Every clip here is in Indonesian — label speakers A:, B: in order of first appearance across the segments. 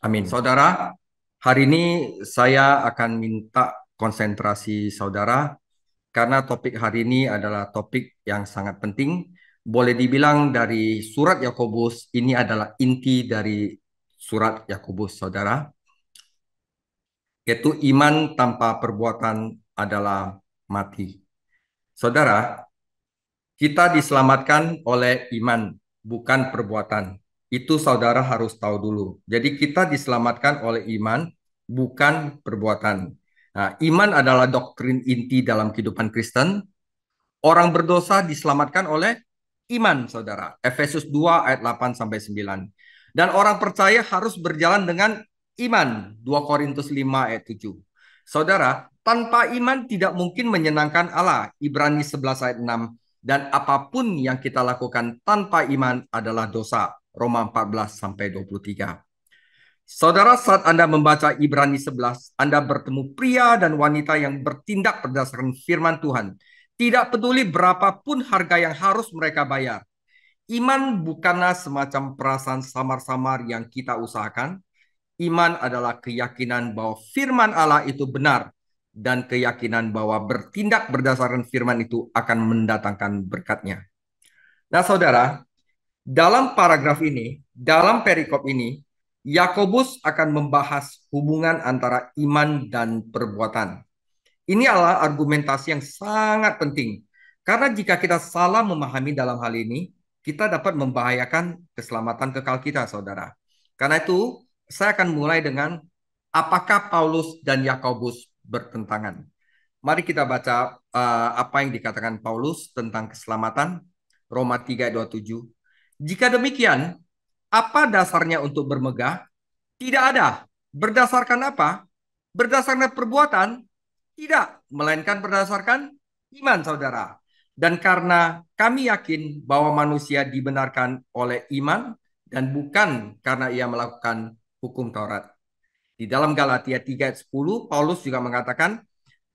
A: Amin. Saudara, hari ini saya akan minta konsentrasi saudara karena topik hari ini adalah topik yang sangat penting. Boleh dibilang dari surat Yakobus ini adalah inti dari surat Yakobus, saudara, yaitu iman tanpa perbuatan adalah mati. Saudara, kita diselamatkan oleh iman, bukan perbuatan. Itu saudara harus tahu dulu. Jadi kita diselamatkan oleh iman, bukan perbuatan. Nah, iman adalah doktrin inti dalam kehidupan Kristen. Orang berdosa diselamatkan oleh iman, saudara. Efesus 2 ayat 8 sampai 9. Dan orang percaya harus berjalan dengan iman. 2 Korintus 5 ayat 7. Saudara, tanpa iman tidak mungkin menyenangkan Allah. Ibrani 11 ayat 6. Dan apapun yang kita lakukan tanpa iman adalah dosa. Roma 14 sampai 23. Saudara, saat Anda membaca Ibrani 11, Anda bertemu pria dan wanita yang bertindak berdasarkan firman Tuhan. Tidak peduli berapapun harga yang harus mereka bayar. Iman bukanlah semacam perasaan samar-samar yang kita usahakan. Iman adalah keyakinan bahwa firman Allah itu benar dan keyakinan bahwa bertindak berdasarkan firman itu akan mendatangkan berkatnya. Nah, saudara, dalam paragraf ini, dalam perikop ini, Yakobus akan membahas hubungan antara iman dan perbuatan. Ini adalah argumentasi yang sangat penting. Karena jika kita salah memahami dalam hal ini, kita dapat membahayakan keselamatan kekal kita, saudara. Karena itu, saya akan mulai dengan apakah Paulus dan Yakobus bertentangan. Mari kita baca apa yang dikatakan Paulus tentang keselamatan. Roma 3 ayat 27. Jika demikian, apa dasarnya untuk bermegah? Tidak ada. Berdasarkan apa? Berdasarkan perbuatan? Tidak, melainkan berdasarkan iman, saudara. Dan karena kami yakin bahwa manusia dibenarkan oleh iman dan bukan karena ia melakukan hukum Taurat. Di dalam Galatia 3 ayat 10, Paulus juga mengatakan,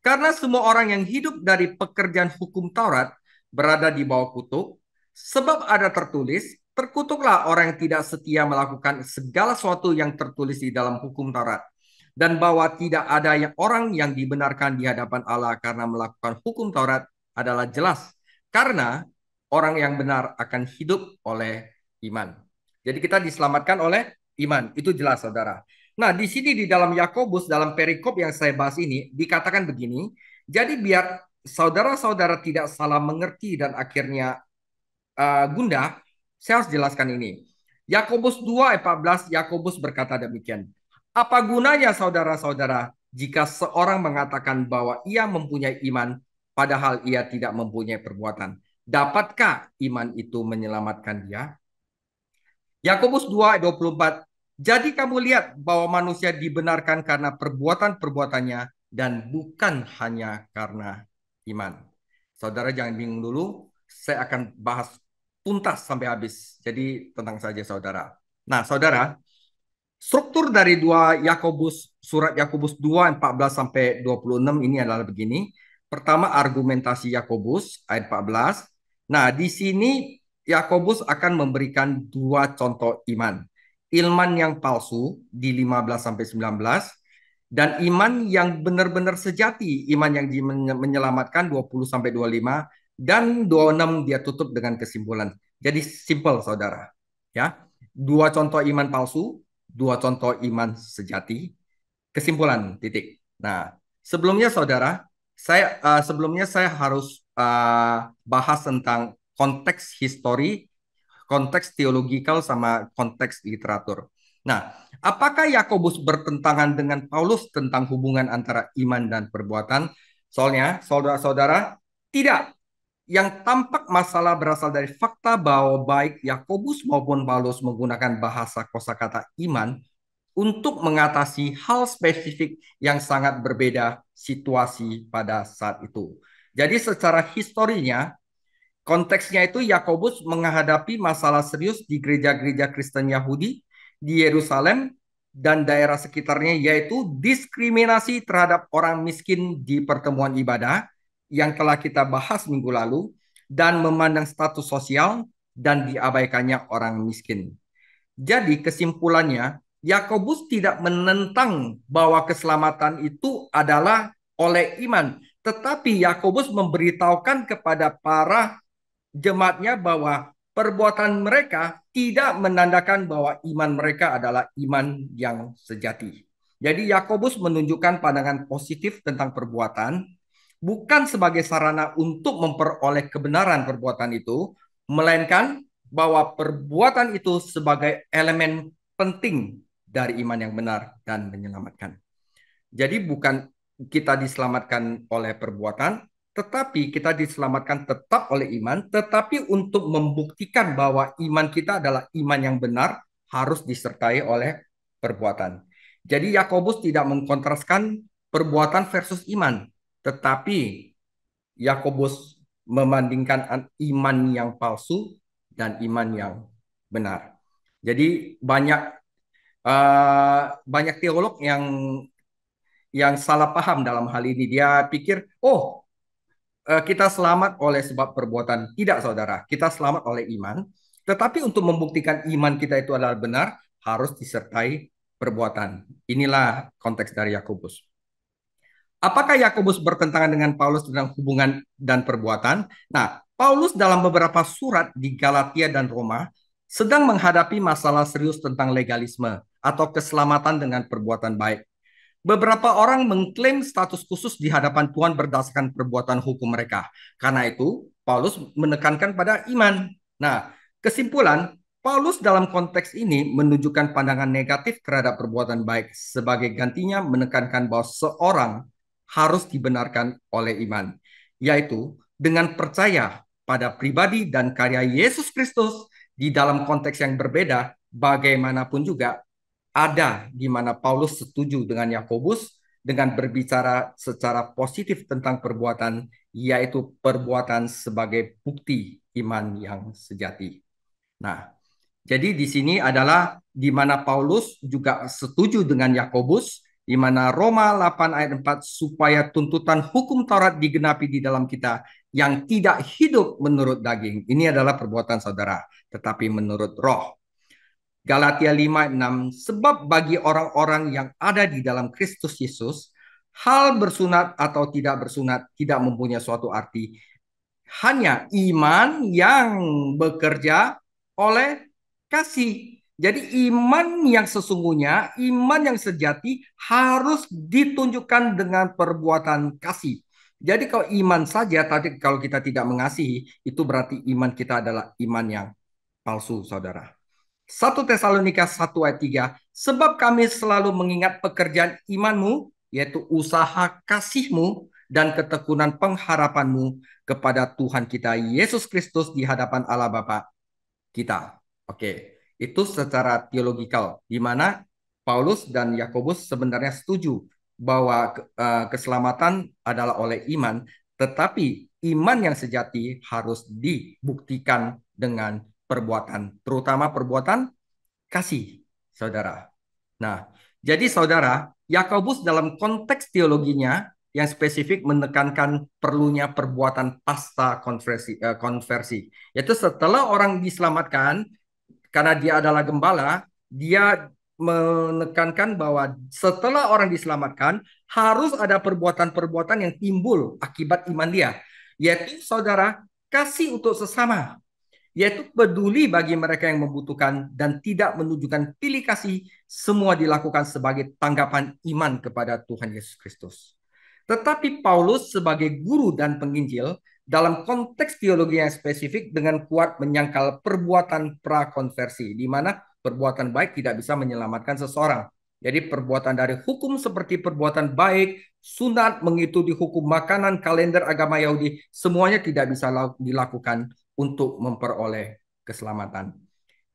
A: karena semua orang yang hidup dari pekerjaan hukum Taurat berada di bawah kutuk, sebab ada tertulis, terkutuklah orang yang tidak setia melakukan segala sesuatu yang tertulis di dalam hukum Taurat. Dan bahwa tidak ada orang yang dibenarkan di hadapan Allah karena melakukan hukum Taurat adalah jelas. Karena orang yang benar akan hidup oleh iman. Jadi kita diselamatkan oleh iman. Itu jelas, saudara. Nah, di sini di dalam Yakobus, dalam perikop yang saya bahas ini, dikatakan begini, jadi biar saudara-saudara tidak salah mengerti dan akhirnya gundah, saya harus jelaskan ini. Yakobus 2 ayat 14, Yakobus berkata demikian. Apa gunanya saudara-saudara jika seorang mengatakan bahwa ia mempunyai iman, padahal ia tidak mempunyai perbuatan? Dapatkah iman itu menyelamatkan dia? Yakobus 2 ayat 24. Jadi kamu lihat bahwa manusia dibenarkan karena perbuatan-perbuatannya dan bukan hanya karena iman. Saudara jangan bingung dulu, saya akan bahas tuntas sampai habis. Jadi tenang saja saudara. Nah, saudara, struktur dari surat Yakobus 2 14 sampai 26 ini adalah begini. Pertama, argumentasi Yakobus ayat 14. Nah, di sini Yakobus akan memberikan dua contoh iman. Iman yang palsu di 15 sampai 19 dan iman yang benar-benar sejati, iman yang menyelamatkan 20 sampai 25 dan 26 dia tutup dengan kesimpulan. Jadi simple saudara. Ya. Dua contoh iman palsu, dua contoh iman sejati, kesimpulan titik. Nah, sebelumnya saya harus bahas tentang konteks histori, konteks teologikal sama konteks literatur. Nah, apakah Yakobus bertentangan dengan Paulus tentang hubungan antara iman dan perbuatan? Soalnya, saudara-saudara, tidak. Yang tampak masalah berasal dari fakta bahwa baik Yakobus maupun Paulus menggunakan bahasa kosakata iman untuk mengatasi hal spesifik yang sangat berbeda situasi pada saat itu. Jadi secara historinya, konteksnya itu Yakobus menghadapi masalah serius di gereja-gereja Kristen Yahudi di Yerusalem dan daerah sekitarnya, yaitu diskriminasi terhadap orang miskin di pertemuan ibadah yang telah kita bahas minggu lalu, dan memandang status sosial dan diabaikannya orang miskin. Jadi kesimpulannya, Yakobus tidak menentang bahwa keselamatan itu adalah oleh iman, tetapi Yakobus memberitahukan kepada para jemaatnya bahwa perbuatan mereka tidak menandakan bahwa iman mereka adalah iman yang sejati. Jadi Yakobus menunjukkan pandangan positif tentang perbuatan, bukan sebagai sarana untuk memperoleh kebenaran perbuatan itu, melainkan bahwa perbuatan itu sebagai elemen penting dari iman yang benar dan menyelamatkan. Jadi bukan kita diselamatkan oleh perbuatan, tetapi kita diselamatkan tetap oleh iman, tetapi untuk membuktikan bahwa iman kita adalah iman yang benar, harus disertai oleh perbuatan. Jadi Yakobus tidak mengkontraskan perbuatan versus iman, tetapi Yakobus membandingkan iman yang palsu dan iman yang benar. Jadi banyak teolog yang salah paham dalam hal ini. Dia pikir, oh, kita selamat oleh sebab perbuatan. Tidak, saudara. Kita selamat oleh iman. Tetapi untuk membuktikan iman kita itu adalah benar, harus disertai perbuatan. Inilah konteks dari Yakobus. Apakah Yakobus bertentangan dengan Paulus tentang hubungan dan perbuatan? Nah, Paulus dalam beberapa surat di Galatia dan Roma sedang menghadapi masalah serius tentang legalisme atau keselamatan dengan perbuatan baik. Beberapa orang mengklaim status khusus di hadapan Tuhan berdasarkan perbuatan hukum mereka. Karena itu, Paulus menekankan pada iman. Nah, kesimpulan, Paulus dalam konteks ini menunjukkan pandangan negatif terhadap perbuatan baik. Sebagai gantinya menekankan bahwa seorang harus dibenarkan oleh iman. Yaitu dengan percaya pada pribadi dan karya Yesus Kristus di dalam konteks yang berbeda, bagaimanapun juga ada di mana Paulus setuju dengan Yakobus dengan berbicara secara positif tentang perbuatan, yaitu perbuatan sebagai bukti iman yang sejati. Nah, jadi di sini adalah di mana Paulus juga setuju dengan Yakobus, di mana Roma 8 ayat 4 supaya tuntutan hukum Taurat digenapi di dalam kita yang tidak hidup menurut daging. Ini adalah perbuatan saudara, tetapi menurut roh. Galatia 5:6, sebab bagi orang-orang yang ada di dalam Kristus Yesus, hal bersunat atau tidak bersunat tidak mempunyai suatu arti. Hanya iman yang bekerja oleh kasih. Jadi iman yang sesungguhnya, iman yang sejati harus ditunjukkan dengan perbuatan kasih. Jadi kalau iman saja, tadi kalau kita tidak mengasihi, itu berarti iman kita adalah iman yang palsu, saudara. 1 Tesalonika 1 ayat 3, sebab kami selalu mengingat pekerjaan imanmu, yaitu usaha kasihmu dan ketekunan pengharapanmu kepada Tuhan kita Yesus Kristus di hadapan Allah Bapa kita. Oke, itu secara teologikal, di mana Paulus dan Yakobus sebenarnya setuju bahwa keselamatan adalah oleh iman, tetapi iman yang sejati harus dibuktikan dengan perbuatan, terutama perbuatan kasih, saudara. Nah, jadi saudara, Yakobus dalam konteks teologinya yang spesifik menekankan perlunya perbuatan pasca konversi. Yaitu setelah orang diselamatkan, karena dia adalah gembala, dia menekankan bahwa setelah orang diselamatkan, harus ada perbuatan-perbuatan yang timbul akibat iman dia. Yaitu saudara, kasih untuk sesama, yaitu peduli bagi mereka yang membutuhkan dan tidak menunjukkan pilih kasih, semua dilakukan sebagai tanggapan iman kepada Tuhan Yesus Kristus. Tetapi Paulus sebagai guru dan penginjil dalam konteks teologi yang spesifik dengan kuat menyangkal perbuatan prakonversi, di mana perbuatan baik tidak bisa menyelamatkan seseorang. Jadi perbuatan dari hukum seperti perbuatan baik, sunat, mengikuti hukum makanan, kalender agama Yahudi, semuanya tidak bisa dilakukan untuk memperoleh keselamatan.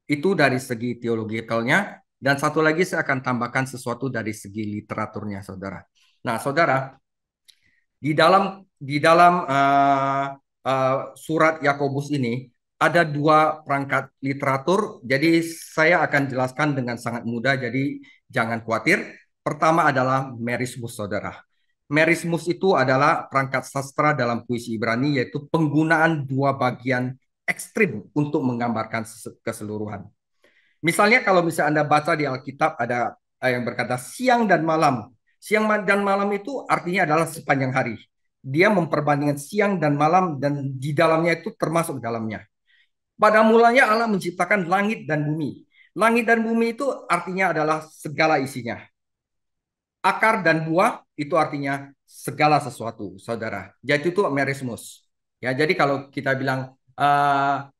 A: Itu dari segi teologikalnya. Dan satu lagi saya akan tambahkan sesuatu dari segi literaturnya, saudara. Nah, saudara, di dalam surat Yakobus ini ada dua perangkat literatur. Jadi saya akan jelaskan dengan sangat mudah. Jadi jangan khawatir. Pertama adalah merismus, saudara. Merismus itu adalah perangkat sastra dalam puisi Ibrani, yaitu penggunaan dua bagian ekstrim untuk menggambarkan keseluruhan. Misalnya kalau misalnya Anda baca di Alkitab ada yang berkata siang dan malam. Dan malam itu artinya adalah sepanjang hari. Dia memperbandingkan siang dan malam dan di dalamnya itu termasuk dalamnya. Pada mulanya Allah menciptakan langit dan bumi. Langit dan bumi itu artinya adalah segala isinya. Akar dan buah itu artinya segala sesuatu, saudara. Jadi itu merismus. Ya, jadi kalau kita bilang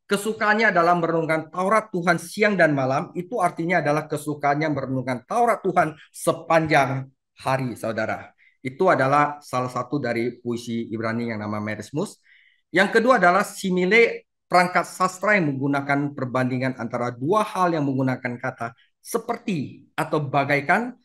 A: kesukaannya adalah merenungkan Taurat Tuhan siang dan malam, itu artinya adalah kesukaannya merenungkan Taurat Tuhan sepanjang hari, saudara. Itu adalah salah satu dari puisi Ibrani yang nama merismus. Yang kedua adalah simile, perangkat sastra yang menggunakan perbandingan antara dua hal yang menggunakan kata seperti atau bagaikan.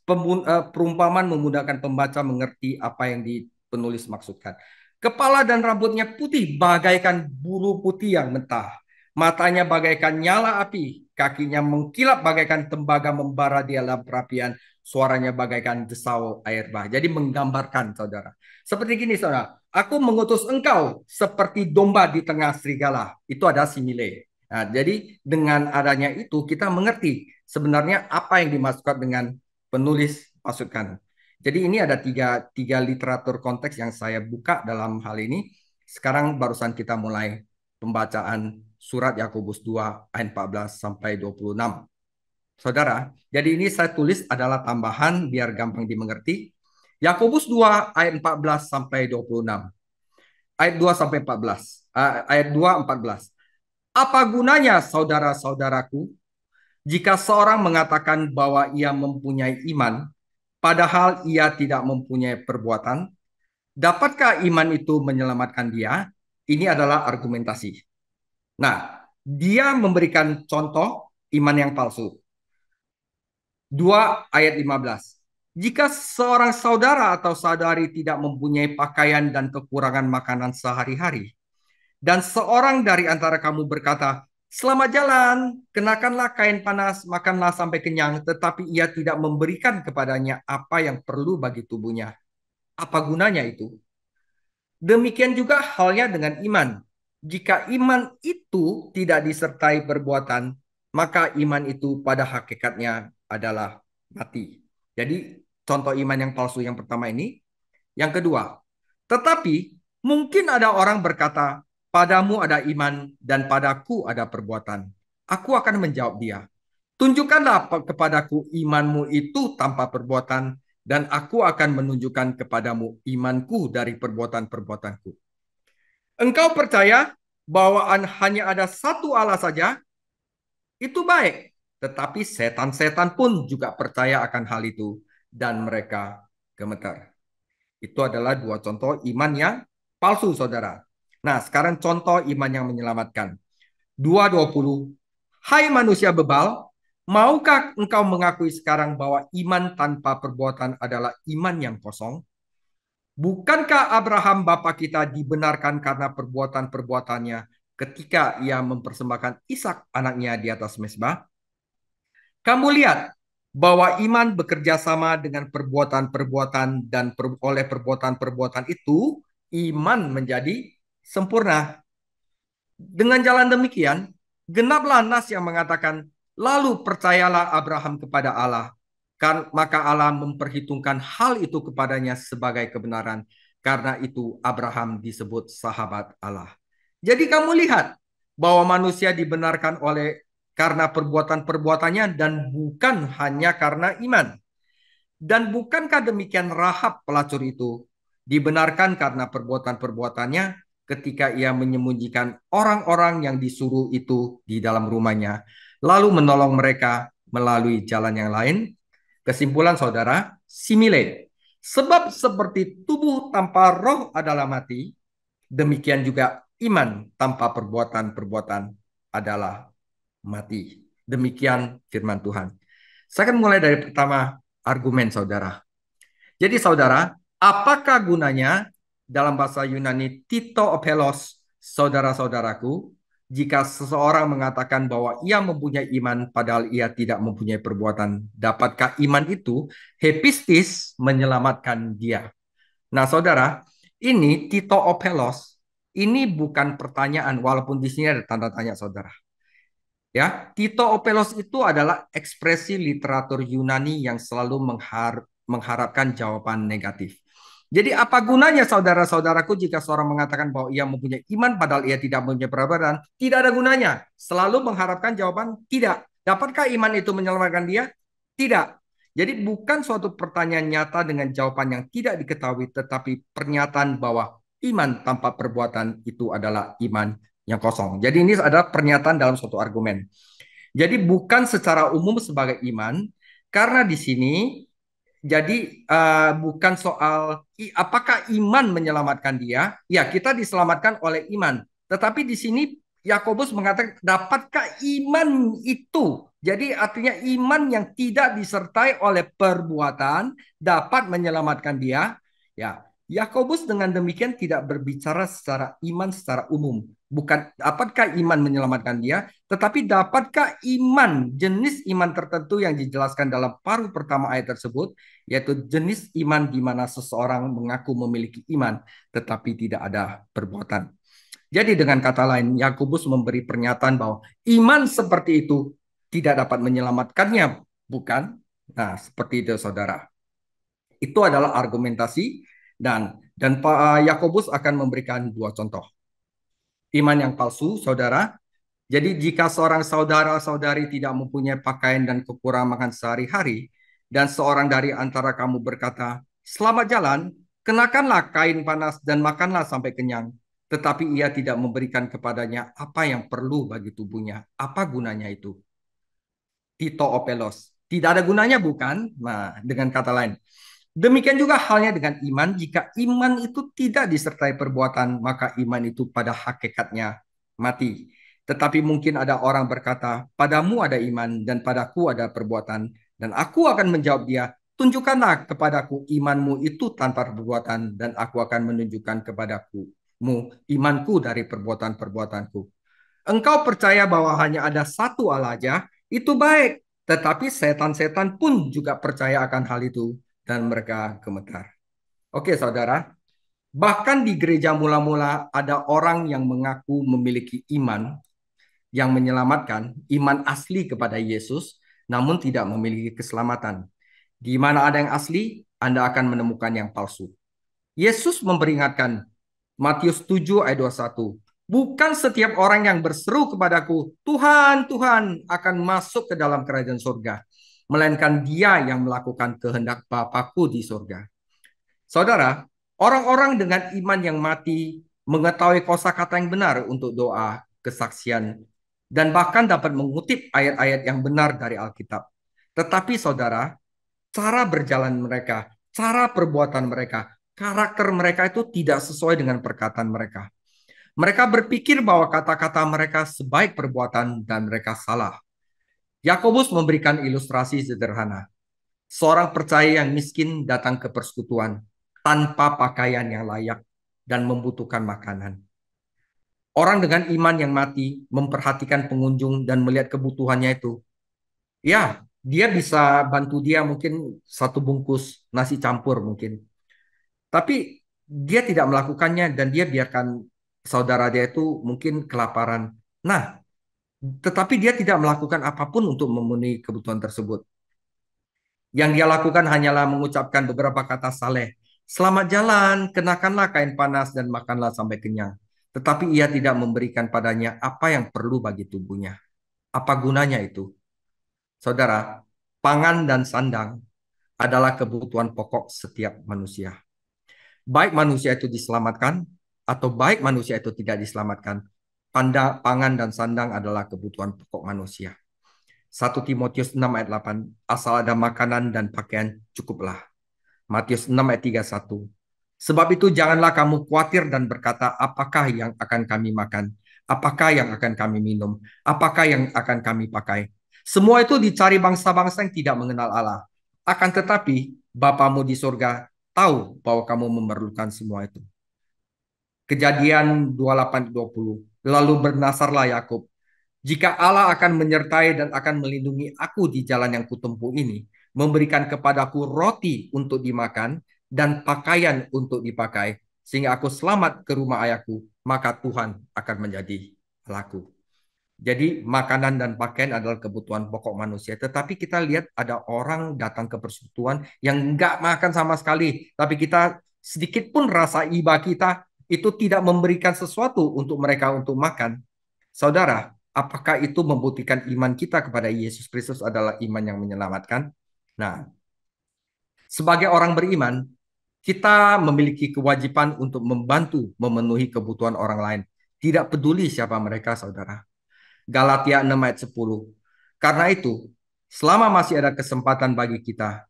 A: Perumpamaan memudahkan pembaca mengerti apa yang penulis maksudkan. Kepala dan rambutnya putih bagaikan bulu putih yang mentah. Matanya bagaikan nyala api, kakinya mengkilap bagaikan tembaga membara di dalam perapian, suaranya bagaikan desau air bah. Jadi menggambarkan, saudara. Seperti gini, saudara. Aku mengutus engkau seperti domba di tengah serigala. Itu ada simile. Nah, jadi dengan adanya itu kita mengerti sebenarnya apa yang dimaksudkan dengan penulis masukan. Jadi ini ada tiga literatur konteks yang saya buka dalam hal ini. Sekarang barusan kita mulai pembacaan surat Yakobus 2 ayat 14 sampai 26. Saudara, jadi ini saya tulis adalah tambahan biar gampang dimengerti. Yakobus 2 ayat 14 sampai 26. Ayat 2 sampai 14. Ayat 2 14. Apa gunanya saudara-saudaraku jika seorang mengatakan bahwa ia mempunyai iman, padahal ia tidak mempunyai perbuatan, dapatkah iman itu menyelamatkan dia? Ini adalah argumentasi. Nah, dia memberikan contoh iman yang palsu. 2 ayat 15. Jika seorang saudara atau saudari tidak mempunyai pakaian dan kekurangan makanan sehari-hari, dan seorang dari antara kamu berkata, selamat jalan, kenakanlah kain panas, makanlah sampai kenyang, tetapi ia tidak memberikan kepadanya apa yang perlu bagi tubuhnya. Apa gunanya itu? Demikian juga halnya dengan iman. Jika iman itu tidak disertai perbuatan, maka iman itu pada hakikatnya adalah mati. Jadi contoh iman yang palsu yang pertama ini. Yang kedua, tetapi mungkin ada orang berkata, padamu ada iman dan padaku ada perbuatan. Aku akan menjawab dia, tunjukkanlah kepadaku imanmu itu tanpa perbuatan, dan aku akan menunjukkan kepadamu imanku dari perbuatan-perbuatanku. Engkau percaya bahwa hanya ada satu Allah saja, itu baik. Tetapi setan-setan pun juga percaya akan hal itu, dan mereka gemetar. Itu adalah dua contoh iman yang palsu, saudara. Nah, sekarang contoh iman yang menyelamatkan. 2:20. Hai manusia bebal, maukah engkau mengakui sekarang bahwa iman tanpa perbuatan adalah iman yang kosong? Bukankah Abraham bapa kita dibenarkan karena perbuatan-perbuatannya ketika ia mempersembahkan Ishak anaknya di atas mezbah? Kamu lihat bahwa iman bekerja sama dengan perbuatan-perbuatan dan oleh perbuatan-perbuatan itu iman menjadi sempurna. Dengan jalan demikian, genaplah nas yang mengatakan, lalu percayalah Abraham kepada Allah, maka Allah memperhitungkan hal itu kepadanya sebagai kebenaran. Karena itu Abraham disebut sahabat Allah. Jadi kamu lihat bahwa manusia dibenarkan oleh karena perbuatan-perbuatannya dan bukan hanya karena iman. Dan bukankah demikian Rahab pelacur itu dibenarkan karena perbuatan-perbuatannya ketika ia menyembunyikan orang-orang yang disuruh itu di dalam rumahnya, lalu menolong mereka melalui jalan yang lain? Kesimpulan saudara, simile. Sebab seperti tubuh tanpa roh adalah mati, demikian juga iman tanpa perbuatan-perbuatan adalah mati. Demikian firman Tuhan. Saya akan mulai dari pertama argumen saudara. Jadi saudara, apakah gunanya dalam bahasa Yunani Tito Opelos, saudara-saudaraku, jika seseorang mengatakan bahwa ia mempunyai iman padahal ia tidak mempunyai perbuatan, dapatkah iman itu hepistis menyelamatkan dia? Nah saudara, ini Tito Opelos, ini bukan pertanyaan walaupun di sini ada tanda tanya saudara. Ya, Tito-opelos itu adalah ekspresi literatur Yunani yang selalu mengharapkan jawaban negatif. Jadi apa gunanya saudara-saudaraku jika seorang mengatakan bahwa ia mempunyai iman padahal ia tidak mempunyai perbuatan? Tidak ada gunanya. Selalu mengharapkan jawaban tidak. Dapatkah iman itu menyelamatkan dia? Tidak. Jadi bukan suatu pertanyaan nyata dengan jawaban yang tidak diketahui, tetapi pernyataan bahwa iman tanpa perbuatan itu adalah iman yang kosong. Jadi ini adalah pernyataan dalam suatu argumen. Jadi bukan secara umum sebagai iman, karena di sini jadi bukan soal apakah iman menyelamatkan dia. Ya, kita diselamatkan oleh iman. Tetapi di sini Yakobus mengatakan dapatkah iman itu? Jadi artinya iman yang tidak disertai oleh perbuatan dapat menyelamatkan dia. Ya, Yakobus dengan demikian tidak berbicara secara iman secara umum. Bukan dapatkah iman menyelamatkan dia, tetapi dapatkah iman, jenis iman tertentu yang dijelaskan dalam paruh pertama ayat tersebut, yaitu jenis iman di mana seseorang mengaku memiliki iman tetapi tidak ada perbuatan. Jadi dengan kata lain, Yakobus memberi pernyataan bahwa iman seperti itu tidak dapat menyelamatkannya, bukan? Nah, seperti itu saudara. Itu adalah argumentasi dan Pak Yakobus akan memberikan dua contoh. Iman yang palsu, saudara. Jadi jika seorang saudara-saudari tidak mempunyai pakaian dan kekurangan makan sehari-hari, dan seorang dari antara kamu berkata, "Selamat jalan, kenakanlah kain panas dan makanlah sampai kenyang." Tetapi ia tidak memberikan kepadanya apa yang perlu bagi tubuhnya. Apa gunanya itu? Tito opelos. Tidak ada gunanya bukan? Nah, dengan kata lain. Demikian juga halnya dengan iman. Jika iman itu tidak disertai perbuatan, maka iman itu pada hakikatnya mati. Tetapi mungkin ada orang berkata, padamu ada iman dan padaku ada perbuatan. Dan aku akan menjawab dia, tunjukkanlah kepadaku imanmu itu tanpa perbuatan dan aku akan menunjukkan kepadaku imanku dari perbuatan-perbuatanku. Engkau percaya bahwa hanya ada satu Allah aja, itu baik. Tetapi setan-setan pun juga percaya akan hal itu dan mereka gemetar. Oke, saudara. Bahkan di gereja mula-mula ada orang yang mengaku memiliki iman yang menyelamatkan, iman asli kepada Yesus, namun tidak memiliki keselamatan. Di mana ada yang asli, Anda akan menemukan yang palsu. Yesus memperingatkan Matius 7 ayat 21. Bukan setiap orang yang berseru kepadaku, Tuhan, Tuhan, akan masuk ke dalam kerajaan surga. Melainkan dia yang melakukan kehendak Bapakku di surga. Saudara, orang-orang dengan iman yang mati mengetahui kosakata yang benar untuk doa, kesaksian, dan bahkan dapat mengutip ayat-ayat yang benar dari Alkitab. Tetapi saudara, cara berjalan mereka, cara perbuatan mereka, karakter mereka itu tidak sesuai dengan perkataan mereka. Mereka berpikir bahwa kata-kata mereka sebaik perbuatan dan mereka salah. Yakobus memberikan ilustrasi sederhana. Seorang percaya yang miskin datang ke persekutuan tanpa pakaian yang layak dan membutuhkan makanan. Orang dengan iman yang mati memperhatikan pengunjung dan melihat kebutuhannya itu. Ya, dia bisa bantu dia mungkin satu bungkus nasi campur mungkin. Tapi dia tidak melakukannya dan dia biarkan saudara dia itu mungkin kelaparan. Nah, tetapi dia tidak melakukan apapun untuk memenuhi kebutuhan tersebut. Yang dia lakukan hanyalah mengucapkan beberapa kata saleh. Selamat jalan, kenakanlah kain panas dan makanlah sampai kenyang. Tetapi ia tidak memberikan padanya apa yang perlu bagi tubuhnya. Apa gunanya itu? Saudara, pangan dan sandang adalah kebutuhan pokok setiap manusia. Baik manusia itu diselamatkan atau baik manusia itu tidak diselamatkan, pangan dan sandang adalah kebutuhan pokok manusia. 1 Timotius 6 ayat 8, asal ada makanan dan pakaian cukuplah. Matius 6 ayat 31. Sebab itu janganlah kamu khawatir dan berkata, apakah yang akan kami makan? Apakah yang akan kami minum? Apakah yang akan kami pakai? Semua itu dicari bangsa-bangsa yang tidak mengenal Allah. Akan tetapi, Bapamu di surga tahu bahwa kamu memerlukan semua itu. Kejadian 28-20. Lalu bernasarlah Yakub, jika Allah akan menyertai dan akan melindungi aku di jalan yang kutempuh ini, memberikan kepadaku roti untuk dimakan dan pakaian untuk dipakai, sehingga aku selamat ke rumah ayahku, maka Tuhan akan menjadi Allahku. Jadi makanan dan pakaian adalah kebutuhan pokok manusia. Tetapi kita lihat ada orang datang ke persekutuan yang nggak makan sama sekali. Tapi kita sedikit pun rasa iba kita itu tidak memberikan sesuatu untuk mereka untuk makan. Saudara, apakah itu membuktikan iman kita kepada Yesus Kristus adalah iman yang menyelamatkan? Nah, sebagai orang beriman, kita memiliki kewajiban untuk membantu memenuhi kebutuhan orang lain. Tidak peduli siapa mereka, saudara. Galatia 6 ayat 10. Karena itu, selama masih ada kesempatan bagi kita,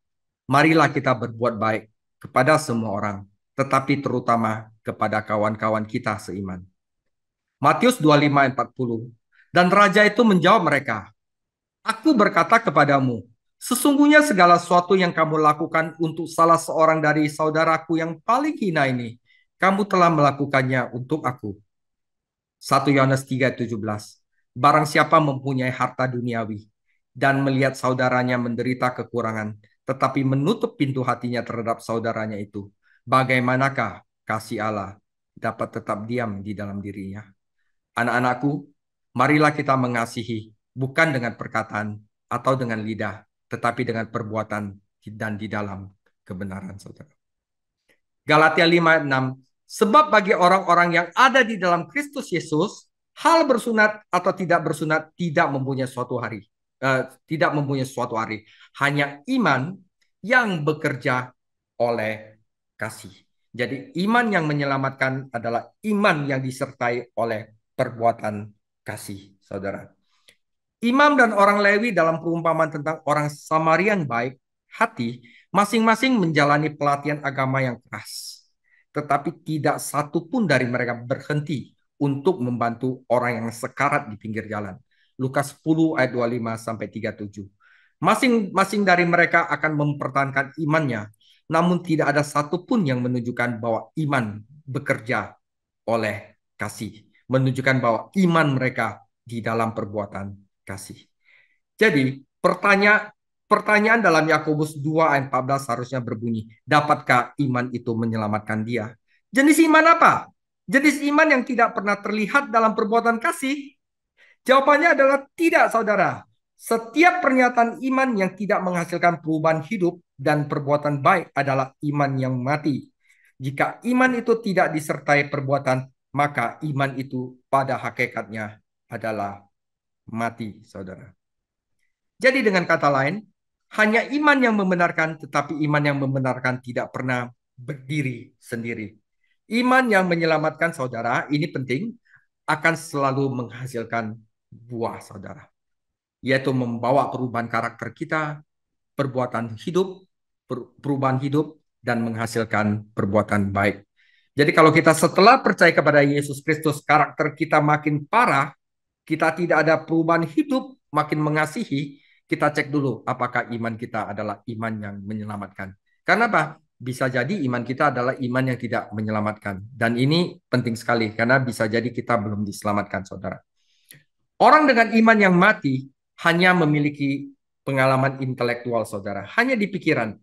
A: marilah kita berbuat baik kepada semua orang, tetapi terutama kepada kawan-kawan kita seiman. Matius 25 ayat 40. Dan raja itu menjawab mereka, Aku berkata kepadamu, sesungguhnya segala sesuatu yang kamu lakukan untuk salah seorang dari saudaraku yang paling hina ini, kamu telah melakukannya untuk aku. 1 Yohanes 3:17. Barang siapa mempunyai harta duniawi dan melihat saudaranya menderita kekurangan, tetapi menutup pintu hatinya terhadap saudaranya itu, bagaimanakah kasih Allah dapat tetap diam di dalam dirinya? Anak-anakku, marilah kita mengasihi bukan dengan perkataan atau dengan lidah, tetapi dengan perbuatan dan di dalam kebenaran, saudara. Galatia 5:6. Sebab bagi orang-orang yang ada di dalam Kristus Yesus, hal bersunat atau tidak bersunat tidak mempunyai suatu hari. Tidak mempunyai suatu hari. Hanya iman yang bekerja oleh kasih. Jadi iman yang menyelamatkan adalah iman yang disertai oleh perbuatan kasih, saudara. Imam dan orang Lewi dalam perumpamaan tentang orang Samarian baik hati, masing-masing menjalani pelatihan agama yang keras. Tetapi tidak satu pun dari mereka berhenti untuk membantu orang yang sekarat di pinggir jalan. Lukas 10 ayat 25 sampai 37. Masing-masing dari mereka akan mempertahankan imannya, namun tidak ada satupun yang menunjukkan bahwa iman bekerja oleh kasih, menunjukkan bahwa iman mereka di dalam perbuatan kasih. Jadi, pertanyaan dalam Yakobus 2 ayat 14 harusnya berbunyi, dapatkah iman itu menyelamatkan dia? Jenis iman apa? Jenis iman yang tidak pernah terlihat dalam perbuatan kasih? Jawabannya adalah tidak, saudara. Setiap pernyataan iman yang tidak menghasilkan perubahan hidup dan perbuatan baik adalah iman yang mati. Jika iman itu tidak disertai perbuatan, maka iman itu pada hakikatnya adalah mati, saudara. Jadi dengan kata lain, hanya iman yang membenarkan, tetapi iman yang membenarkan tidak pernah berdiri sendiri. Iman yang menyelamatkan, saudara, ini penting, akan selalu menghasilkan buah, saudara. Yaitu membawa perubahan karakter kita, perbuatan hidup, perubahan hidup, dan menghasilkan perbuatan baik. Jadi kalau kita setelah percaya kepada Yesus Kristus, karakter kita makin parah, kita tidak ada perubahan hidup, makin mengasihi, kita cek dulu apakah iman kita adalah iman yang menyelamatkan. Karena apa? Bisa jadi iman kita adalah iman yang tidak menyelamatkan. Dan ini penting sekali karena bisa jadi kita belum diselamatkan, saudara. Orang dengan iman yang mati hanya memiliki pengalaman intelektual, saudara. Hanya di pikiran.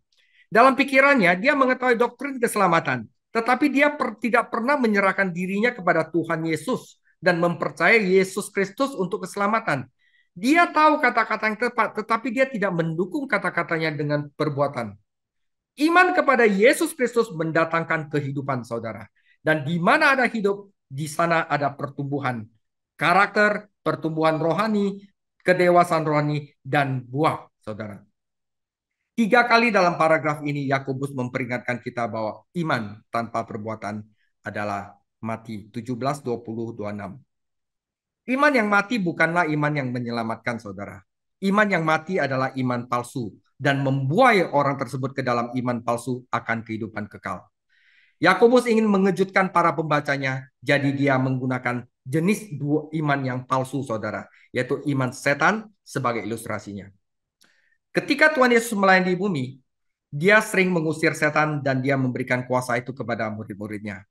A: Dalam pikirannya, dia mengetahui doktrin keselamatan. Tetapi dia tidak pernah menyerahkan dirinya kepada Tuhan Yesus dan mempercayai Yesus Kristus untuk keselamatan. Dia tahu kata-kata yang tepat, tetapi dia tidak mendukung kata-katanya dengan perbuatan. Iman kepada Yesus Kristus mendatangkan kehidupan, saudara. Dan di mana ada hidup, di sana ada pertumbuhan karakter, pertumbuhan rohani, kedewasaan rohani, dan buah, saudara. 3 kali dalam paragraf ini Yakobus memperingatkan kita bahwa iman tanpa perbuatan adalah mati. 17, 20, 26. Iman yang mati bukanlah iman yang menyelamatkan, saudara. Iman yang mati adalah iman palsu dan membuai orang tersebut ke dalam iman palsu akan kehidupan kekal. Yakobus ingin mengejutkan para pembacanya, jadi dia menggunakan jenis dua iman yang palsu, saudara, yaitu iman setan sebagai ilustrasinya. Ketika Tuhan Yesus melayani di bumi, dia sering mengusir setan dan dia memberikan kuasa itu kepada murid-muridnya.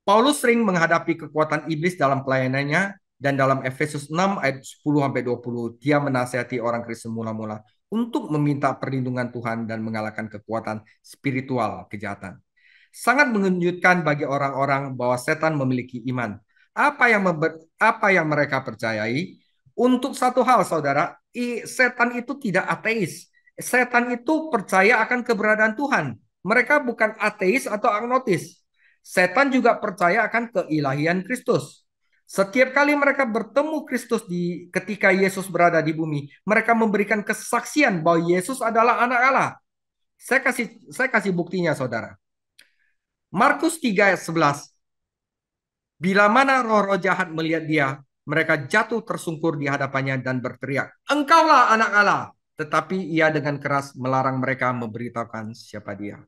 A: Paulus sering menghadapi kekuatan iblis dalam pelayanannya dan dalam Efesus 6 ayat 10-20 dia menasihati orang Kristen mula-mula untuk meminta perlindungan Tuhan dan mengalahkan kekuatan spiritual kejahatan. Sangat mengejutkan bagi orang-orang bahwa setan memiliki iman. Apa yang mereka percayai? Untuk satu hal, saudara, setan itu tidak ateis. Setan itu percaya akan keberadaan Tuhan. Mereka bukan ateis atau agnotis. Setan juga percaya akan keilahian Kristus. Setiap kali mereka bertemu Kristus ketika Yesus berada di bumi, mereka memberikan kesaksian bahwa Yesus adalah anak Allah. Saya kasih buktinya, saudara. Markus 3 ayat 11. Bila mana roh-roh jahat melihat dia, mereka jatuh tersungkur di hadapannya dan berteriak, "Engkaulah anak Allah." Tetapi ia dengan keras melarang mereka memberitahukan siapa dia.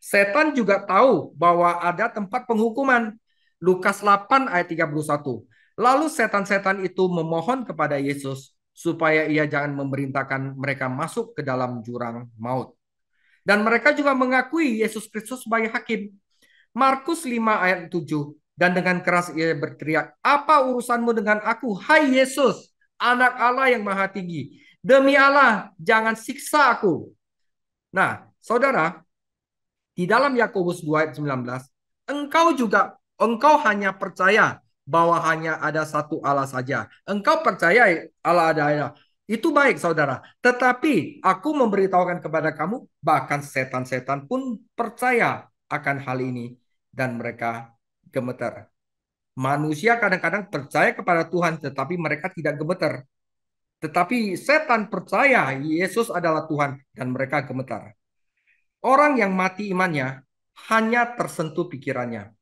A: Setan juga tahu bahwa ada tempat penghukuman. Lukas 8 ayat 31. Lalu setan-setan itu memohon kepada Yesus supaya ia jangan memerintahkan mereka masuk ke dalam jurang maut. Dan mereka juga mengakui Yesus Kristus sebagai hakim. Markus 5 ayat 7. Dan dengan keras ia berteriak, "Apa urusanmu dengan aku, hai Yesus, anak Allah yang maha tinggi? Demi Allah, jangan siksa aku." Nah, saudara, di dalam Yakobus 2 ayat 19, engkau hanya percaya bahwa hanya ada satu Allah saja. Engkau percaya Allah ada. Itu baik, saudara. Tetapi aku memberitahukan kepada kamu, bahkan setan-setan pun percaya akan hal ini dan mereka gemetar. Manusia kadang-kadang percaya kepada Tuhan, tetapi mereka tidak gemetar. Tetapi setan percaya Yesus adalah Tuhan dan mereka gemetar. Orang yang mati imannya hanya tersentuh pikirannya.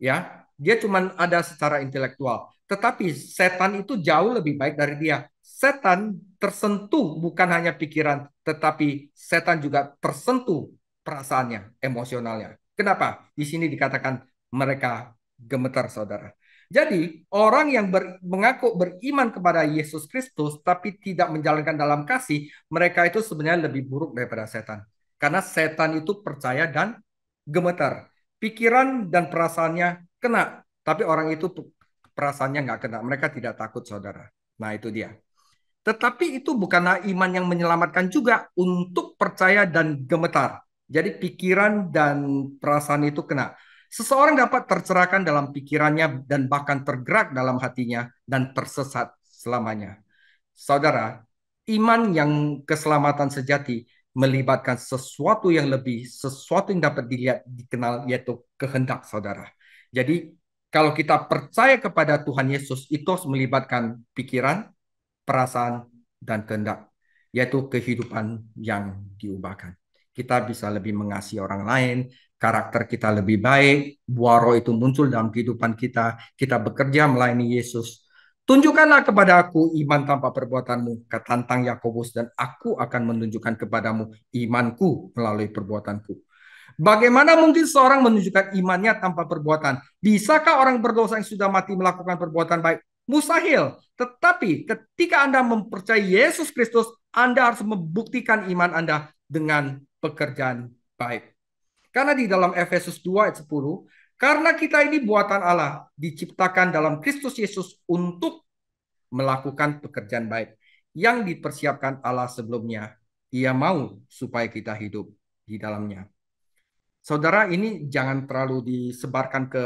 A: Ya, dia cuma ada secara intelektual. Tetapi setan itu jauh lebih baik dari dia. Setan tersentuh bukan hanya pikiran, tetapi setan juga tersentuh perasaannya, emosionalnya. Kenapa? Di sini dikatakan mereka gemetar, saudara. Jadi, orang yang mengaku beriman kepada Yesus Kristus, tapi tidak menjalankan dalam kasih, mereka itu sebenarnya lebih buruk daripada setan. Karena setan itu percaya dan gemetar. Pikiran dan perasaannya kena, tapi orang itu perasaannya nggak kena. Mereka tidak takut, saudara. Nah, itu dia. Tetapi itu bukanlah iman yang menyelamatkan juga untuk percaya dan gemetar. Jadi pikiran dan perasaan itu kena. Seseorang dapat tercerahkan dalam pikirannya dan bahkan tergerak dalam hatinya dan tersesat selamanya. Saudara, iman yang keselamatan sejati melibatkan sesuatu yang lebih, sesuatu yang dapat dilihat, dikenal, yaitu kehendak, saudara. Jadi, kalau kita percaya kepada Tuhan Yesus, itu harus melibatkan pikiran, perasaan, dan kehendak, yaitu kehidupan yang diubahkan. Kita bisa lebih mengasihi orang lain, karakter kita lebih baik, buah roh itu muncul dalam kehidupan kita, kita bekerja melayani Yesus. Tunjukkanlah kepada aku iman tanpa perbuatanmu, tantang Yakobus, dan aku akan menunjukkan kepadamu imanku melalui perbuatanku. Bagaimana mungkin seorang menunjukkan imannya tanpa perbuatan? Bisakah orang berdosa yang sudah mati melakukan perbuatan baik? Mustahil. Tetapi ketika Anda mempercayai Yesus Kristus, Anda harus membuktikan iman Anda dengan pekerjaan baik. Karena di dalam Efesus 2 ayat 10, karena kita ini buatan Allah, diciptakan dalam Kristus Yesus untuk melakukan pekerjaan baik yang dipersiapkan Allah sebelumnya. Ia mau supaya kita hidup di dalamnya. Saudara, ini jangan terlalu disebarkan ke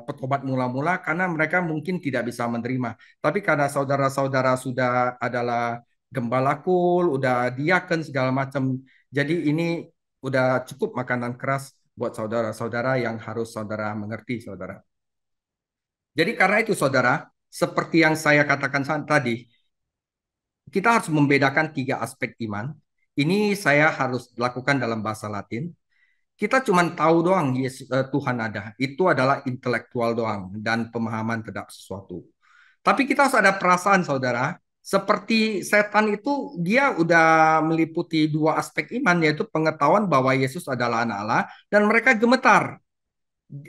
A: petobat mula-mula karena mereka mungkin tidak bisa menerima. Tapi karena saudara-saudara sudah adalah gembala kul, udah diaken segala macam, jadi ini udah cukup makanan keras buat saudara-saudara yang harus saudara mengerti, saudara. Jadi karena itu, saudara, seperti yang saya katakan tadi, kita harus membedakan 3 aspek iman. Ini saya harus lakukan dalam bahasa Latin. Kita cuma tahu doang Tuhan ada. Itu adalah intelektual doang dan pemahaman terhadap sesuatu. Tapi kita harus ada perasaan, saudara. Seperti setan itu, dia udah meliputi 2 aspek iman, yaitu pengetahuan bahwa Yesus adalah anak Allah, dan mereka gemetar.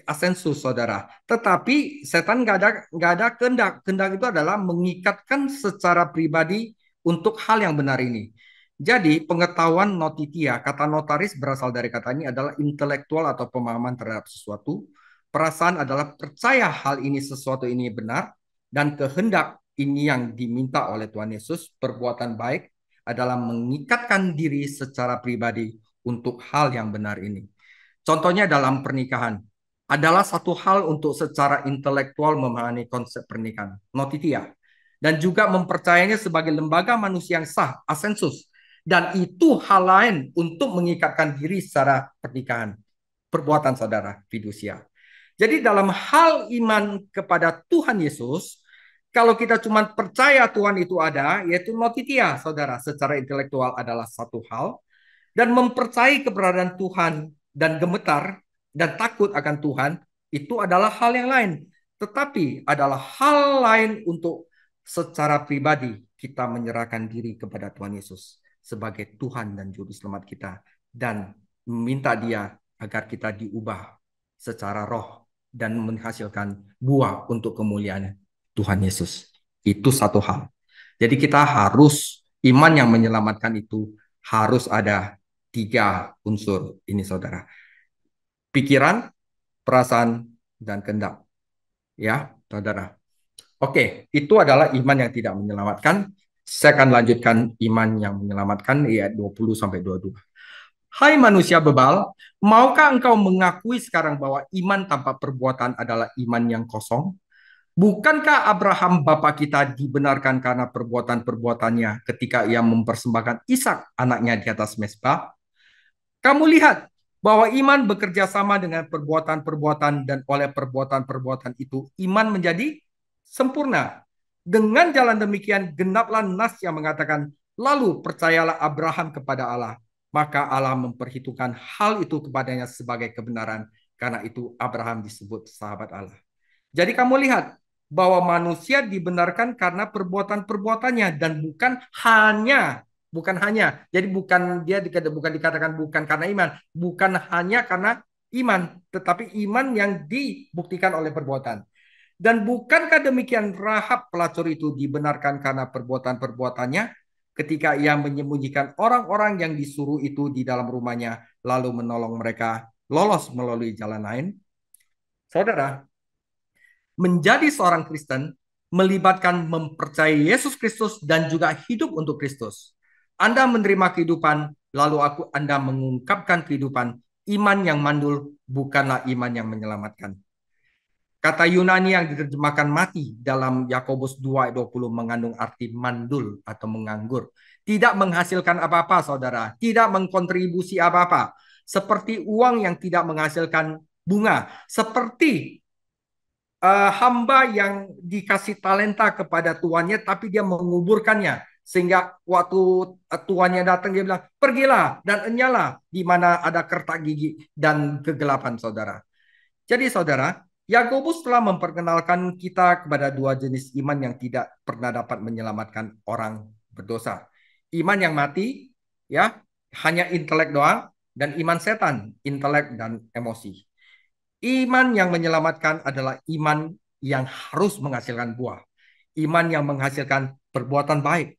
A: Asensus, saudara. Tetapi setan nggak ada kehendak. Kehendak itu adalah mengikatkan secara pribadi untuk hal yang benar ini. Jadi pengetahuan notitia, kata notaris berasal dari kata ini adalah intelektual atau pemahaman terhadap sesuatu. Perasaan adalah percaya hal ini, sesuatu ini benar. Dan kehendak ini yang diminta oleh Tuhan Yesus, perbuatan baik adalah mengikatkan diri secara pribadi untuk hal yang benar ini. Contohnya dalam pernikahan. adalah satu hal untuk secara intelektual memahami konsep pernikahan, notitia, dan juga mempercayainya sebagai lembaga manusia yang sah, asensus, dan itu hal lain untuk mengikatkan diri secara pernikahan, perbuatan saudara, fidusia. Jadi dalam hal iman kepada Tuhan Yesus, kalau kita cuma percaya Tuhan itu ada, yaitu notitia, saudara, secara intelektual adalah satu hal, dan mempercayai keberadaan Tuhan dan gemetar dan takut akan Tuhan itu adalah hal yang lain. Tetapi adalah hal lain untuk secara pribadi kita menyerahkan diri kepada Tuhan Yesus sebagai Tuhan dan Juru Selamat kita dan meminta Dia agar kita diubah secara roh dan menghasilkan buah untuk kemuliaan Tuhan Yesus. Itu satu hal. Jadi kita harus iman yang menyelamatkan itu harus ada tiga unsur ini saudara. Pikiran, perasaan, dan kehendak. Ya, saudara. Oke, itu adalah iman yang tidak menyelamatkan. Saya akan lanjutkan iman yang menyelamatkan ayat 20 sampai 22. Hai manusia bebal, maukah engkau mengakui sekarang bahwa iman tanpa perbuatan adalah iman yang kosong? Bukankah Abraham bapa kita dibenarkan karena perbuatan-perbuatannya ketika ia mempersembahkan Ishak anaknya di atas mezbah? Kamu lihat bahwa iman bekerja sama dengan perbuatan-perbuatan dan oleh perbuatan-perbuatan itu iman menjadi sempurna. Dengan jalan demikian genaplah nas yang mengatakan, lalu percayalah Abraham kepada Allah. Maka Allah memperhitungkan hal itu kepadanya sebagai kebenaran. Karena itu Abraham disebut sahabat Allah. Jadi kamu lihat bahwa manusia dibenarkan karena perbuatan-perbuatannya dan bukan hanya. Jadi bukan dikatakan bukan karena iman, bukan hanya karena iman, tetapi iman yang dibuktikan oleh perbuatan. Dan bukankah demikian Rahab pelacur itu dibenarkan karena perbuatan-perbuatannya ketika ia menyembunyikan orang-orang yang disuruh itu di dalam rumahnya lalu menolong mereka lolos melalui jalan lain? Saudara, menjadi seorang Kristen melibatkan mempercayai Yesus Kristus dan juga hidup untuk Kristus. Anda menerima kehidupan, lalu Anda mengungkapkan kehidupan. Iman yang mandul bukanlah iman yang menyelamatkan. Kata Yunani yang diterjemahkan mati dalam Yakobus 2 ayat 20 mengandung arti mandul atau menganggur. Tidak menghasilkan apa-apa, saudara. Tidak mengkontribusi apa-apa. Seperti uang yang tidak menghasilkan bunga. Seperti hamba yang dikasih talenta kepada tuannya tapi dia menguburkannya sehingga waktu tuannya datang dia bilang pergilah dan enyalah di mana ada kertak gigi dan kegelapan saudara. Jadi saudara, Yakobus telah memperkenalkan kita kepada dua jenis iman yang tidak pernah dapat menyelamatkan orang berdosa. Iman yang mati ya hanya intelek doang dan iman setan, intelek dan emosi. Iman yang menyelamatkan adalah iman yang harus menghasilkan buah. Iman yang menghasilkan perbuatan baik.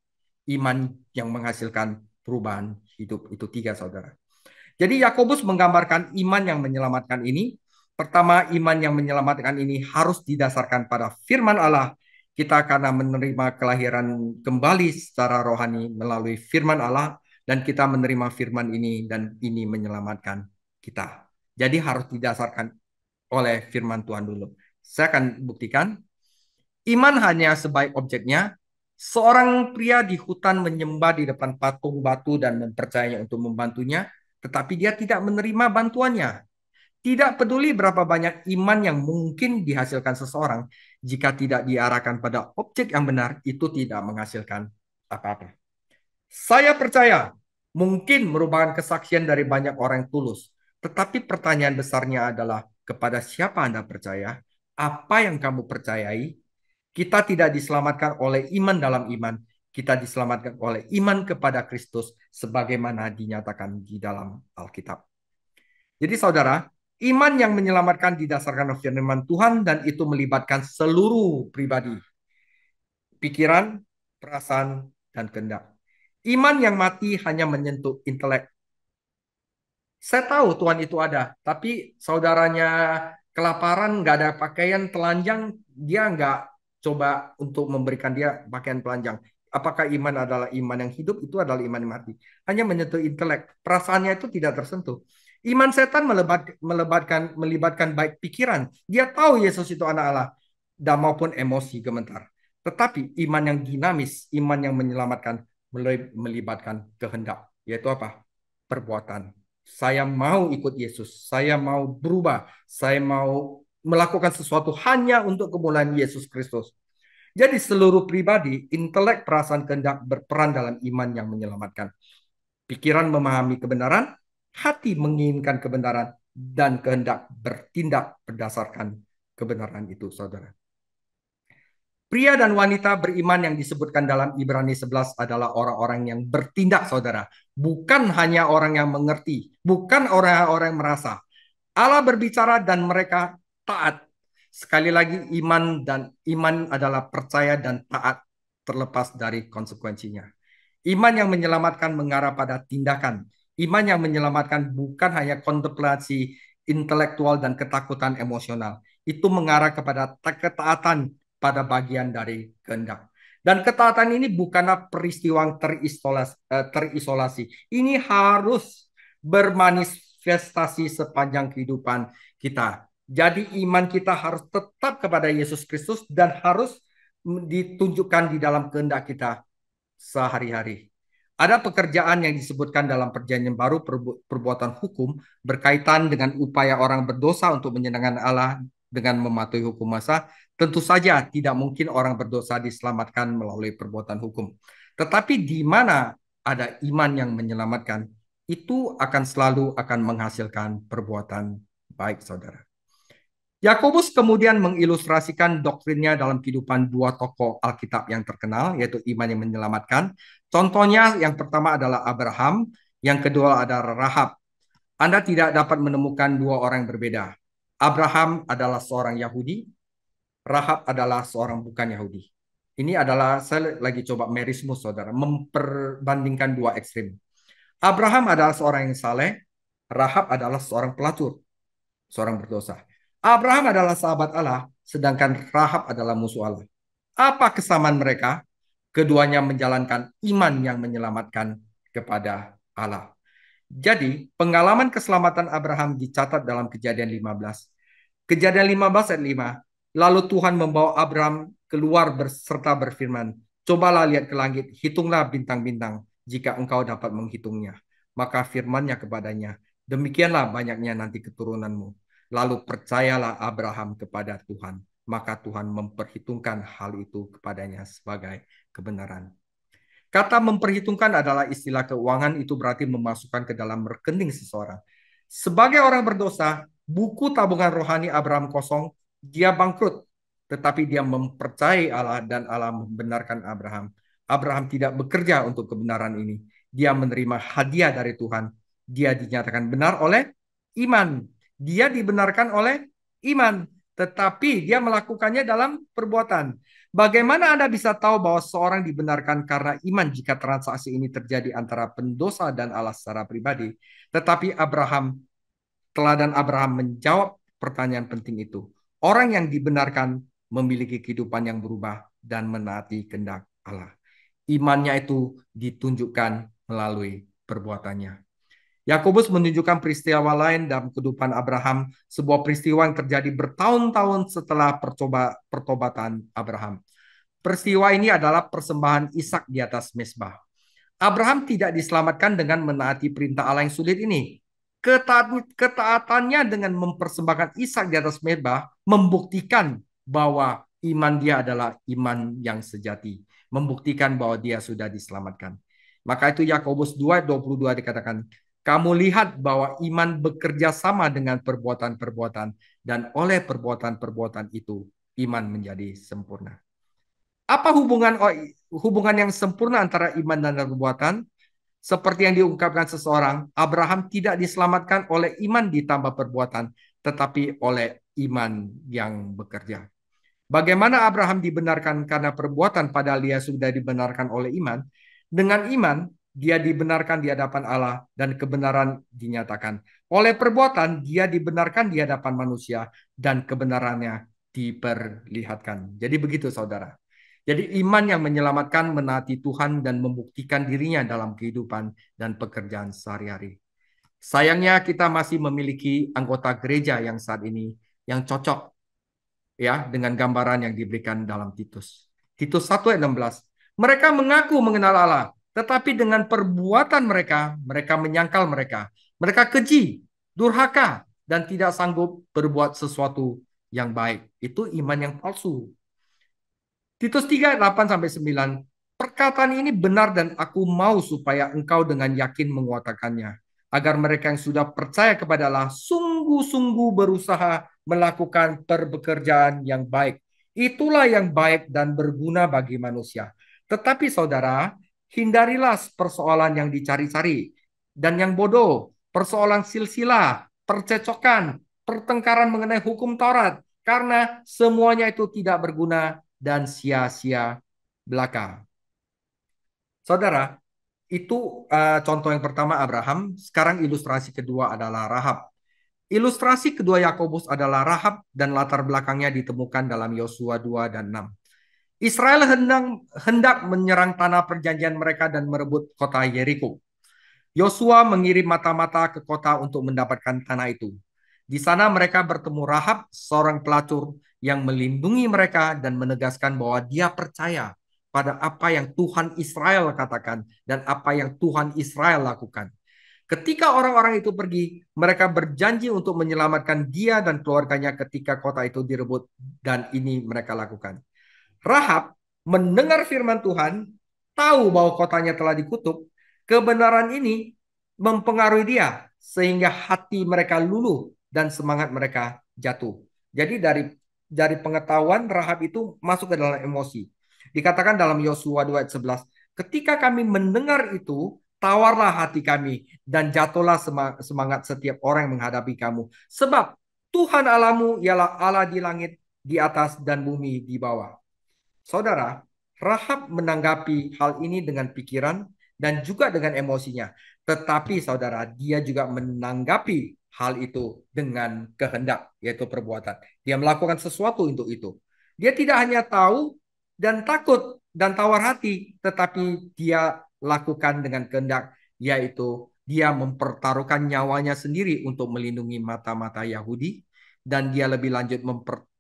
A: Iman yang menghasilkan perubahan hidup. Itu tiga, saudara. Jadi Yakobus menggambarkan iman yang menyelamatkan ini. Pertama, iman yang menyelamatkan ini harus didasarkan pada firman Allah. Kita karena menerima kelahiran kembali secara rohani melalui firman Allah. Dan kita menerima firman ini dan ini menyelamatkan kita. Jadi harus didasarkan oleh firman Tuhan dulu. Saya akan buktikan. Iman hanya sebaik objeknya. Seorang pria di hutan menyembah di depan patung batu dan mempercayainya untuk membantunya, tetapi dia tidak menerima bantuannya. Tidak peduli berapa banyak iman yang mungkin dihasilkan seseorang, jika tidak diarahkan pada objek yang benar, itu tidak menghasilkan apa-apa. Saya percaya mungkin merupakan kesaksian dari banyak orang yang tulus. Tetapi pertanyaan besarnya adalah kepada siapa Anda percaya? Apa yang kamu percayai? Kita tidak diselamatkan oleh iman dalam iman. Kita diselamatkan oleh iman kepada Kristus sebagaimana dinyatakan di dalam Alkitab. Jadi saudara, iman yang menyelamatkan didasarkan firman Tuhan dan itu melibatkan seluruh pribadi. Pikiran, perasaan, dan kehendak. Iman yang mati hanya menyentuh intelek. Saya tahu Tuhan itu ada, tapi saudaranya kelaparan, nggak ada pakaian telanjang, dia nggak coba untuk memberikan dia pakaian telanjang. Apakah iman adalah iman yang hidup? Itu adalah iman yang mati. Hanya menyentuh intelek. Perasaannya itu tidak tersentuh. Iman setan melibatkan baik pikiran. Dia tahu Yesus itu anak Allah dan maupun emosi gemetar. Tetapi iman yang dinamis, iman yang menyelamatkan melibatkan kehendak, yaitu apa? Perbuatan. Saya mau ikut Yesus, saya mau berubah, saya mau melakukan sesuatu hanya untuk kemuliaan Yesus Kristus. Jadi seluruh pribadi, intelek, perasaan, kehendak berperan dalam iman yang menyelamatkan. Pikiran memahami kebenaran, hati menginginkan kebenaran, dan kehendak bertindak berdasarkan kebenaran itu, saudara. Pria dan wanita beriman yang disebutkan dalam Ibrani 11 adalah orang-orang yang bertindak, saudara. Bukan hanya orang yang mengerti, bukan orang-orang yang merasa. Allah berbicara dan mereka taat. Sekali lagi iman adalah percaya dan taat terlepas dari konsekuensinya. Iman yang menyelamatkan mengarah pada tindakan. Iman yang menyelamatkan bukan hanya kontemplasi intelektual dan ketakutan emosional. Itu mengarah kepada ketaatan pada bagian dari kehendak. Dan ketaatan ini bukanlah peristiwa yang terisolasi. Ini harus bermanifestasi sepanjang kehidupan kita. Jadi iman kita harus tetap kepada Yesus Kristus dan harus ditunjukkan di dalam kehendak kita sehari-hari. Ada pekerjaan yang disebutkan dalam Perjanjian Baru, perbuatan hukum berkaitan dengan upaya orang berdosa untuk menyenangkan Allah dengan mematuhi hukum Musa. Tentu saja tidak mungkin orang berdosa diselamatkan melalui perbuatan hukum. Tetapi di mana ada iman yang menyelamatkan, itu akan selalu akan menghasilkan perbuatan baik, saudara. Yakobus kemudian mengilustrasikan doktrinnya dalam kehidupan dua tokoh Alkitab yang terkenal, yaitu iman yang menyelamatkan. Contohnya yang pertama adalah Abraham, yang kedua adalah Rahab. Anda tidak dapat menemukan dua orang yang berbeda. Abraham adalah seorang Yahudi, Rahab adalah seorang bukan Yahudi. Ini adalah, saya lagi coba merismus, saudara, memperbandingkan dua ekstrim. Abraham adalah seorang yang saleh, Rahab adalah seorang pelacur, seorang berdosa. Abraham adalah sahabat Allah, sedangkan Rahab adalah musuh Allah. Apa kesamaan mereka? Keduanya menjalankan iman yang menyelamatkan kepada Allah. Jadi, pengalaman keselamatan Abraham dicatat dalam Kejadian 15. Kejadian 15 ayat 5. Lalu Tuhan membawa Abraham keluar serta berfirman, cobalah lihat ke langit, hitunglah bintang-bintang, jika engkau dapat menghitungnya. Maka firman-Nya kepadanya, demikianlah banyaknya nanti keturunanmu. Lalu percayalah Abraham kepada Tuhan, maka Tuhan memperhitungkan hal itu kepadanya sebagai kebenaran. Kata memperhitungkan adalah istilah keuangan, itu berarti memasukkan ke dalam rekening seseorang. Sebagai orang berdosa, buku tabungan rohani Abraham kosong, dia bangkrut. Tetapi dia mempercayai Allah dan Allah membenarkan Abraham. Abraham tidak bekerja untuk kebenaran ini. Dia menerima hadiah dari Tuhan. Dia dinyatakan benar oleh iman. Dia dibenarkan oleh iman. Tetapi dia melakukannya dalam perbuatan. Bagaimana Anda bisa tahu bahwa seorang dibenarkan karena iman jika transaksi ini terjadi antara pendosa dan Allah secara pribadi? Tetapi teladan Abraham menjawab pertanyaan penting itu. Orang yang dibenarkan memiliki kehidupan yang berubah dan menaati kehendak Allah. Imannya itu ditunjukkan melalui perbuatannya. Yakobus menunjukkan peristiwa lain dalam kehidupan Abraham, sebuah peristiwa yang terjadi bertahun-tahun setelah pertobatan Abraham. Peristiwa ini adalah persembahan Ishak di atas mezbah. Abraham tidak diselamatkan dengan menaati perintah Allah yang sulit ini. Ketaatannya dengan mempersembahkan Ishak di atas mezbah membuktikan bahwa iman dia adalah iman yang sejati, membuktikan bahwa dia sudah diselamatkan. Maka itu Yakobus 2:22 dikatakan, kamu lihat bahwa iman bekerja sama dengan perbuatan-perbuatan, dan oleh perbuatan-perbuatan itu iman menjadi sempurna. Apa hubungan yang sempurna antara iman dan perbuatan? Seperti yang diungkapkan seseorang, Abraham tidak diselamatkan oleh iman ditambah perbuatan, tetapi oleh iman yang bekerja. Bagaimana Abraham dibenarkan karena perbuatan padahal dia sudah dibenarkan oleh iman? Dengan iman, dia dibenarkan di hadapan Allah dan kebenaran dinyatakan. Oleh perbuatan, dia dibenarkan di hadapan manusia dan kebenarannya diperlihatkan. Jadi begitu, saudara. Jadi iman yang menyelamatkan, menaati Tuhan dan membuktikan dirinya dalam kehidupan dan pekerjaan sehari-hari. Sayangnya kita masih memiliki anggota gereja yang saat ini yang cocok ya dengan gambaran yang diberikan dalam Titus. Titus 1 ayat 16. Mereka mengaku mengenal Allah, tetapi dengan perbuatan mereka, mereka menyangkal mereka. Mereka keji, durhaka, dan tidak sanggup berbuat sesuatu yang baik. Itu iman yang palsu. Titus 3 ayat 8 sampai 9. Perkataan ini benar dan aku mau supaya engkau dengan yakin menguatakannya. Agar mereka yang sudah percaya kepada Allah sungguh-sungguh berusaha melakukan pekerjaan yang baik. Itulah yang baik dan berguna bagi manusia. Tetapi saudara, hindarilah persoalan yang dicari-cari dan yang bodoh, persoalan silsilah, percecokan, pertengkaran mengenai hukum Taurat, karena semuanya itu tidak berguna dan sia-sia belaka. Saudara, itu contoh yang pertama Abraham. Sekarang ilustrasi kedua adalah Rahab. Ilustrasi kedua Yakobus adalah Rahab dan latar belakangnya ditemukan dalam Yosua 2 dan 6. Israel hendak menyerang tanah perjanjian mereka dan merebut kota Yeriko. Yosua mengirim mata-mata ke kota untuk mendapatkan tanah itu. Di sana mereka bertemu Rahab, seorang pelacur yang melindungi mereka dan menegaskan bahwa dia percaya pada apa yang Tuhan Israel katakan dan apa yang Tuhan Israel lakukan. Ketika orang-orang itu pergi, mereka berjanji untuk menyelamatkan dia dan keluarganya ketika kota itu direbut, dan ini mereka lakukan. Rahab mendengar firman Tuhan, tahu bahwa kotanya telah dikutuk. Kebenaran ini mempengaruhi dia sehingga hati mereka luluh dan semangat mereka jatuh. Jadi dari pengetahuan Rahab itu masuk ke dalam emosi. Dikatakan dalam Yosua 2 ayat 11, ketika kami mendengar itu, tawarlah hati kami dan jatuhlah semangat setiap orang yang menghadapi kamu. Sebab Tuhan Allahmu ialah Allah di langit, di atas dan bumi di bawah. Saudara, Rahab menanggapi hal ini dengan pikiran dan juga dengan emosinya. Tetapi saudara, dia juga menanggapi hal itu dengan kehendak, yaitu perbuatan. Dia melakukan sesuatu untuk itu. Dia tidak hanya tahu dan takut dan tawar hati, tetapi dia lakukan dengan kehendak, yaitu dia mempertaruhkan nyawanya sendiri untuk melindungi mata-mata Yahudi, dan dia lebih lanjut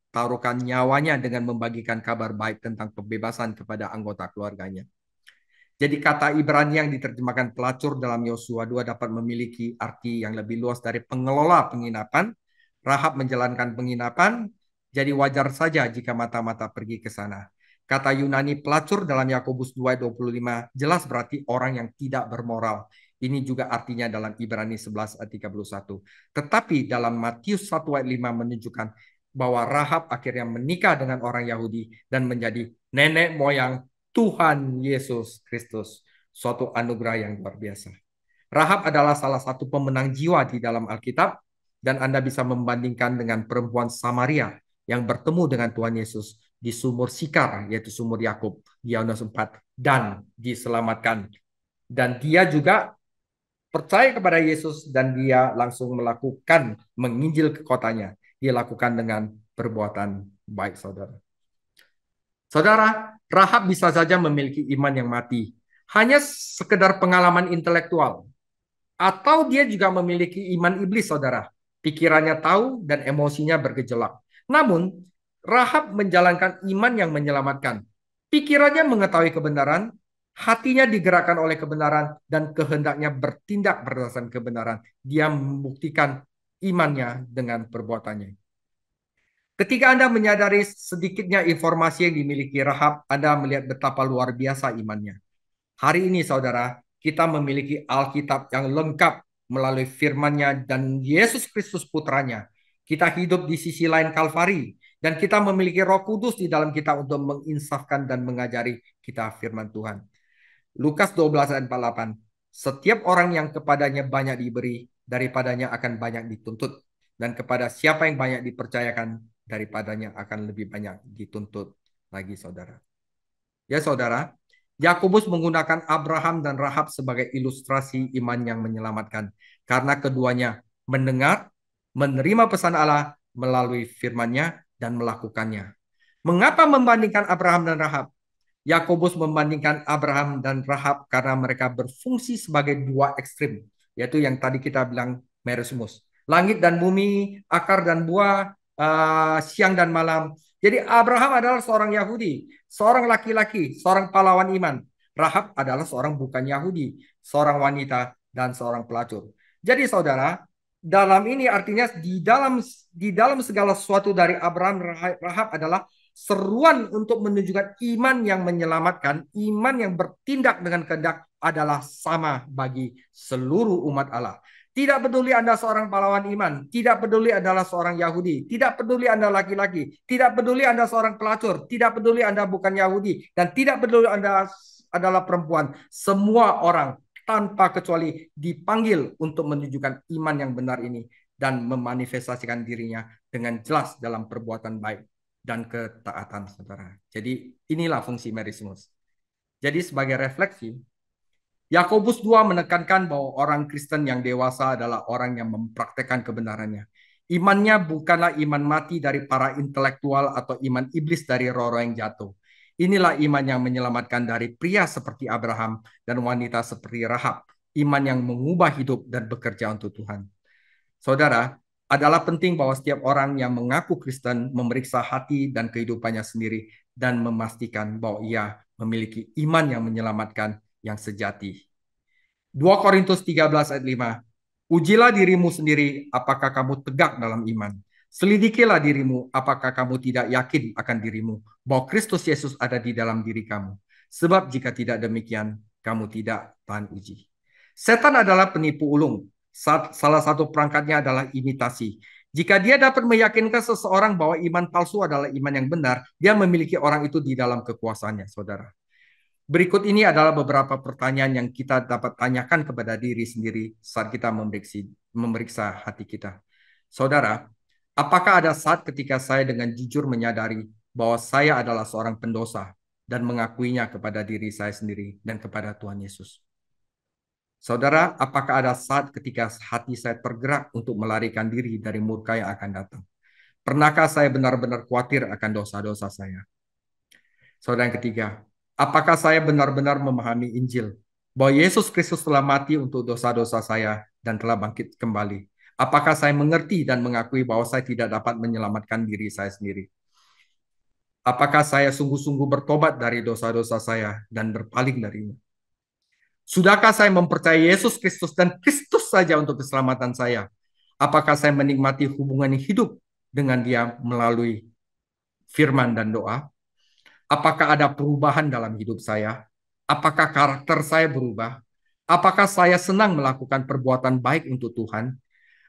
A: taruhkan nyawanya dengan membagikan kabar baik tentang pembebasan kepada anggota keluarganya. Jadi kata Ibrani yang diterjemahkan pelacur dalam Yosua 2 dapat memiliki arti yang lebih luas dari pengelola penginapan. Rahab menjalankan penginapan, jadi wajar saja jika mata-mata pergi ke sana. Kata Yunani pelacur dalam Yakobus 2:25 jelas berarti orang yang tidak bermoral. Ini juga artinya dalam Ibrani 11 ayat 31. Tetapi dalam Matius 1 ayat 5 menunjukkan bahwa Rahab akhirnya menikah dengan orang Yahudi dan menjadi nenek moyang Tuhan Yesus Kristus. Suatu anugerah yang luar biasa. Rahab adalah salah satu pemenang jiwa di dalam Alkitab, dan Anda bisa membandingkan dengan perempuan Samaria yang bertemu dengan Tuhan Yesus di sumur Sikar, yaitu sumur Yakub, di Yohanes 4, dan diselamatkan. Dan dia juga percaya kepada Yesus dan dia langsung melakukan menginjil ke kotanya. Dia lakukan dengan perbuatan baik, saudara. Saudara, Rahab bisa saja memiliki iman yang mati, hanya sekedar pengalaman intelektual. Atau dia juga memiliki iman iblis, saudara. Pikirannya tahu dan emosinya bergejolak. Namun, Rahab menjalankan iman yang menyelamatkan. Pikirannya mengetahui kebenaran, hatinya digerakkan oleh kebenaran, dan kehendaknya bertindak berdasarkan kebenaran. Dia membuktikan imannya dengan perbuatannya. Ketika Anda menyadari sedikitnya informasi yang dimiliki Rahab, Anda melihat betapa luar biasa imannya. Hari ini, saudara, kita memiliki Alkitab yang lengkap melalui firman-Nya dan Yesus Kristus putranya. Kita hidup di sisi lain Kalvari, dan kita memiliki Roh Kudus di dalam kita untuk menginsafkan dan mengajari kita firman Tuhan. Lukas 12 ayat 48. Setiap orang yang kepadanya banyak diberi, daripadanya akan banyak dituntut. Dan kepada siapa yang banyak dipercayakan, daripadanya akan lebih banyak dituntut lagi, saudara. Ya, saudara, Yakobus menggunakan Abraham dan Rahab sebagai ilustrasi iman yang menyelamatkan. Karena keduanya mendengar, menerima pesan Allah melalui firman-Nya dan melakukannya. Mengapa membandingkan Abraham dan Rahab? Yakobus membandingkan Abraham dan Rahab karena mereka berfungsi sebagai dua ekstrim, yaitu yang tadi kita bilang merismus. Langit dan bumi, akar dan buah, siang dan malam. Jadi Abraham adalah seorang Yahudi, seorang laki-laki, seorang pahlawan iman. Rahab adalah seorang bukan Yahudi, seorang wanita dan seorang pelacur. Jadi saudara, dalam ini artinya di dalam segala sesuatu dari Abraham, Rahab adalah seruan untuk menunjukkan iman yang menyelamatkan, iman yang bertindak dengan kehendak adalah sama bagi seluruh umat Allah. Tidak peduli Anda seorang pahlawan iman, tidak peduli adalah seorang Yahudi, tidak peduli Anda laki-laki, tidak peduli Anda seorang pelacur, tidak peduli Anda bukan Yahudi, dan tidak peduli Anda adalah perempuan. Semua orang tanpa kecuali dipanggil untuk menunjukkan iman yang benar ini dan memanifestasikan dirinya dengan jelas dalam perbuatan baik dan ketaatan, saudara. Jadi inilah fungsi merismus. Jadi sebagai refleksi, Yakobus 2 menekankan bahwa orang Kristen yang dewasa adalah orang yang mempraktekkan kebenarannya. Imannya bukanlah iman mati dari para intelektual atau iman iblis dari roh-roh yang jatuh. Inilah iman yang menyelamatkan dari pria seperti Abraham dan wanita seperti Rahab. Iman yang mengubah hidup dan bekerja untuk Tuhan. Saudara, adalah penting bahwa setiap orang yang mengaku Kristen memeriksa hati dan kehidupannya sendiri dan memastikan bahwa ia memiliki iman yang menyelamatkan yang sejati. 2 Korintus 13 ayat 5. Ujilah dirimu sendiri apakah kamu tegak dalam iman. Selidikilah dirimu apakah kamu tidak yakin akan dirimu bahwa Kristus Yesus ada di dalam diri kamu. Sebab jika tidak demikian, kamu tidak tahan uji. Setan adalah penipu ulung. Salah satu perangkatnya adalah imitasi. Jika dia dapat meyakinkan seseorang bahwa iman palsu adalah iman yang benar, dia memiliki orang itu di dalam kekuasaannya, saudara. Berikut ini adalah beberapa pertanyaan yang kita dapat tanyakan kepada diri sendiri saat kita memeriksa hati kita. Saudara, apakah ada saat ketika saya dengan jujur menyadari bahwa saya adalah seorang pendosa dan mengakuinya kepada diri saya sendiri dan kepada Tuhan Yesus? Saudara, apakah ada saat ketika hati saya tergerak untuk melarikan diri dari murka yang akan datang? Pernahkah saya benar-benar khawatir akan dosa-dosa saya? Saudara yang ketiga, apakah saya benar-benar memahami Injil? Bahwa Yesus Kristus telah mati untuk dosa-dosa saya dan telah bangkit kembali. Apakah saya mengerti dan mengakui bahwa saya tidak dapat menyelamatkan diri saya sendiri? Apakah saya sungguh-sungguh bertobat dari dosa-dosa saya dan berpaling darinya? Sudahkah saya mempercayai Yesus Kristus dan Kristus saja untuk keselamatan saya? Apakah saya menikmati hubungan hidup dengan Dia melalui firman dan doa? Apakah ada perubahan dalam hidup saya? Apakah karakter saya berubah? Apakah saya senang melakukan perbuatan baik untuk Tuhan?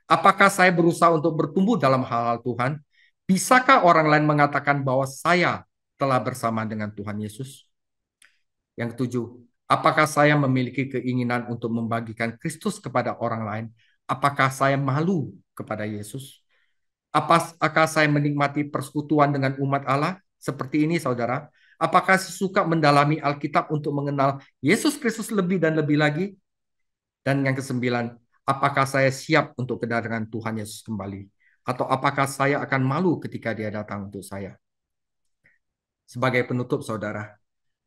A: Apakah saya berusaha untuk bertumbuh dalam hal-hal Tuhan? Bisakah orang lain mengatakan bahwa saya telah bersama dengan Tuhan Yesus? Yang ketujuh, apakah saya memiliki keinginan untuk membagikan Kristus kepada orang lain? Apakah saya malu kepada Yesus? Apakah saya menikmati persekutuan dengan umat Allah? Seperti ini, saudara. Apakah saya suka mendalami Alkitab untuk mengenal Yesus Kristus lebih dan lebih lagi? Dan yang kesembilan, apakah saya siap untuk kedatangan Tuhan Yesus kembali? Atau apakah saya akan malu ketika Dia datang untuk saya? Sebagai penutup, saudara,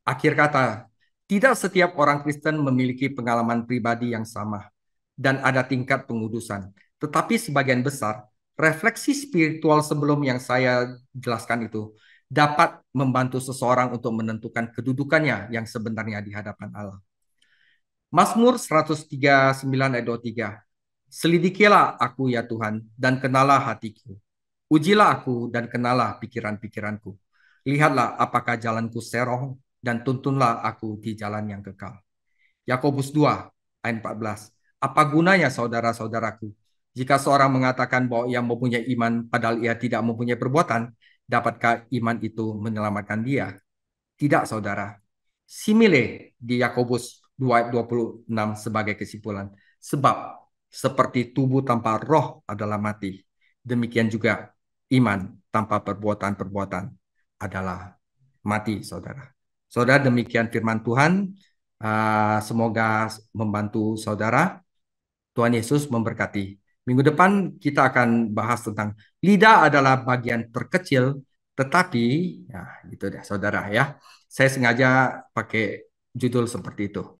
A: akhir kata, tidak setiap orang Kristen memiliki pengalaman pribadi yang sama dan ada tingkat pengudusan. Tetapi sebagian besar, refleksi spiritual sebelum yang saya jelaskan itu dapat membantu seseorang untuk menentukan kedudukannya yang sebenarnya di hadapan Allah. Mazmur 139 ayat 23. Selidikilah aku ya Tuhan dan kenalah hatiku. Ujilah aku dan kenalah pikiran-pikiranku. Lihatlah apakah jalanku serong dan tuntunlah aku di jalan yang kekal. Yakobus 2 ayat 14. Apa gunanya saudara-saudaraku jika seorang mengatakan bahwa ia mempunyai iman padahal ia tidak mempunyai perbuatan, dapatkah iman itu menyelamatkan dia? Tidak, saudara. Simile di Yakobus 2 ayat 26 sebagai kesimpulan. Sebab seperti tubuh tanpa roh adalah mati, demikian juga iman tanpa perbuatan-perbuatan adalah mati, saudara. Saudara, demikian firman Tuhan. Semoga membantu saudara. Tuhan Yesus memberkati. Minggu depan kita akan bahas tentang lidah adalah bagian terkecil, tetapi ya gitu deh saudara ya. Saya sengaja pakai judul seperti itu.